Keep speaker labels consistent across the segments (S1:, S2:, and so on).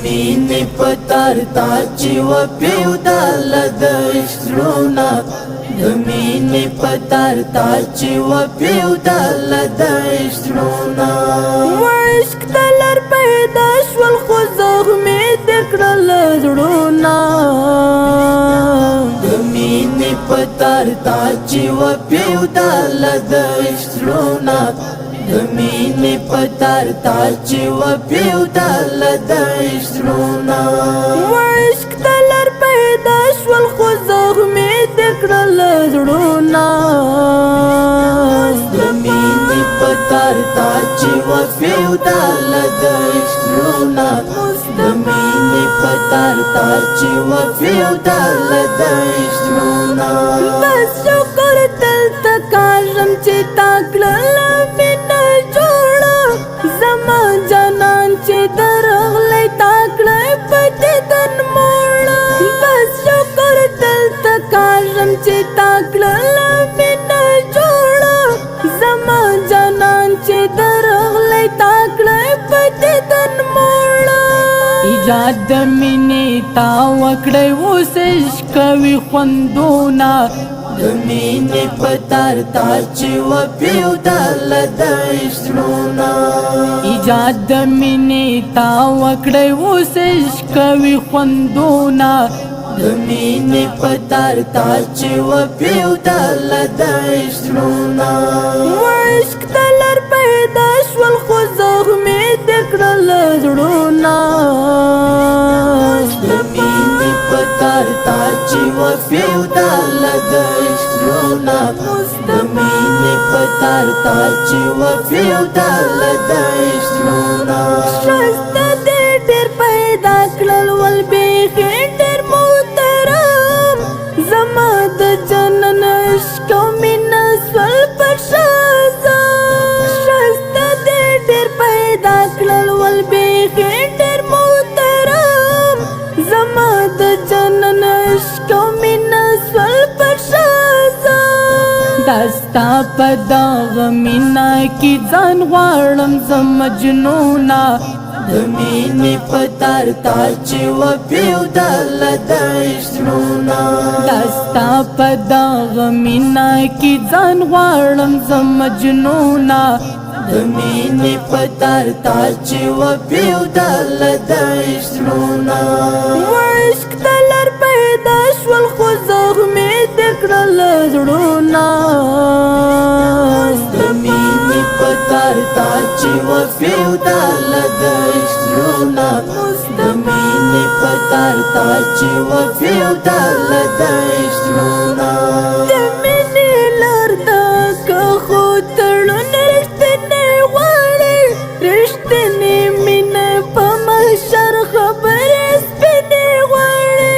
S1: Mine pătar taci wa piudala da istruna Mine pătar taci wa piudala da istruna
S2: وعشق تلر پیدا شول خو زغمی دکړل زړونه
S1: Mine pătar taci wa piudala da istruna Mine pătar taci wa piudala da istruna
S2: وعشق تلر پیدا شول خو زغمی دکړل زړونه
S1: Mine pătar taci wa piudala da istruna Mine pătar taci wa piudala da istruna
S2: بس شکر تل تکارم چې تاکړل مینه جوړه زما جانان چې درغلی تاکړی پټې دن موړه بس شکر تل تکارم چې تاکړل مینه جوړه زما جانان چې درغلی تاکړی پټې دن موړه ایجاد د مینې تا وکړی اوس عشق کوي خوندونه
S1: Mine pătar taci wa piudala da istruna
S2: ایجاد د مینې تا وکړی اوس عشق کوي خوندونه
S1: Mine pătar taci wa piudala da istruna
S2: وعشق تلر پیدا شول خو زغمی دکړل زړونه
S1: Mine pătar taci wa piudala da istruna Mine pătar taci wa piudala da istruna
S2: شسته دې ډېر پیدا کړل ول بیخي ډېر محترم زما د جنن عشق او مینه سول پر شازه شسته دې ډېر پیدا کړل ول بیخي ډېر محترم زما د جنن عشق او مینه سول پر شازه دستا په دغه مینه کې ځان غواړم زه مجنونه
S1: Mine pătar taci wa piudala da istruna
S2: دستا په دغه مینه کې ځان غواړم زه مجنونه
S1: Mine pătar taci wa piudala da istruna
S2: وعشق تلر پیدا شول خو زغمی دکړل زړونه
S1: Mine pătar taci wa piudala da istruna Mine pătar taci wa piudala da istruna
S2: د مینې لار ده که خو تړون رښتینې غواړې رښتینې مینه په محشر خبرې سپینې غواړې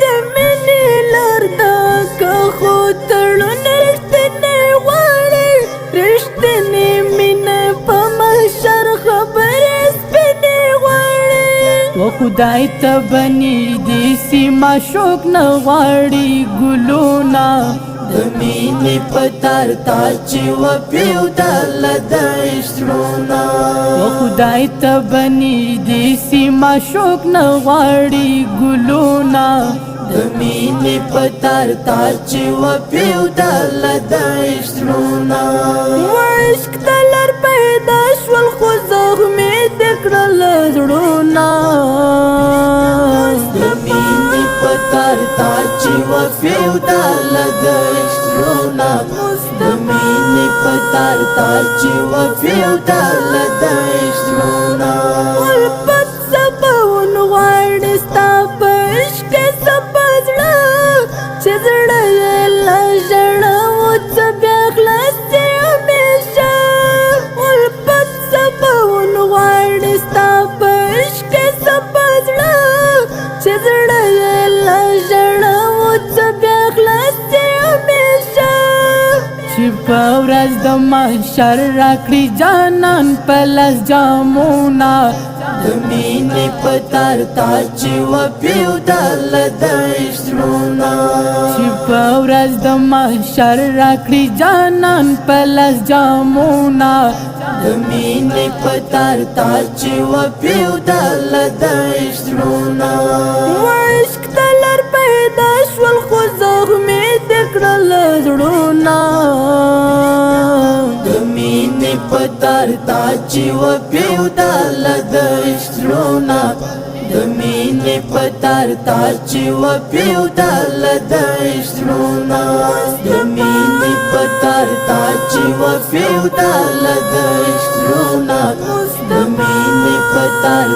S2: د مینې لار ده که خو تړون رښتینې غواړې رښتینې مینه په محشر خبرې سپینې غواړې و خدای ته بنی دې سیما شوق نه غواړي ګلونه
S1: Mine pătar taci wa piudala da istruna
S2: و خدای ته بنی دې سیما شوق نه غواړي ګلونه
S1: Mine pătar taci wa piudala da istruna
S2: وعشق تلر پیدا شول خو زغمی دکړل زړونه
S1: Mine pătar taci wa piudala da istruna Mine pătar taci wa piudala da istruna
S2: ولپت سباون غواړي ستا په عشق سپه زړه چې زړه یې له ژړه و څه بیا خلاص دی همیشه ولپت سباون غواړي ستا په عشق چې زړه یې له ژړاو څه بیا خلاص دی همیشه چې په ورځ د محشر راکړي جانان په لاس جامونه
S1: د مینې په تار تار چې وپیودله د عشق زړونه
S2: چې په ورځ د محشر راکړي جانان په لاس جامونه
S1: د مینې په تار تار چې وپیودله د عشق زړونه
S2: عشق ته لار پیدا شول خو زخمې دې کړل زړونه
S1: د مینې په تار تار چې وپیودله د عشق زړونه د مینې په تار تار چې وپیودله د عشق زړونه د مینې په تار تار چې وپیودله د عشق زړونه د مینې په تار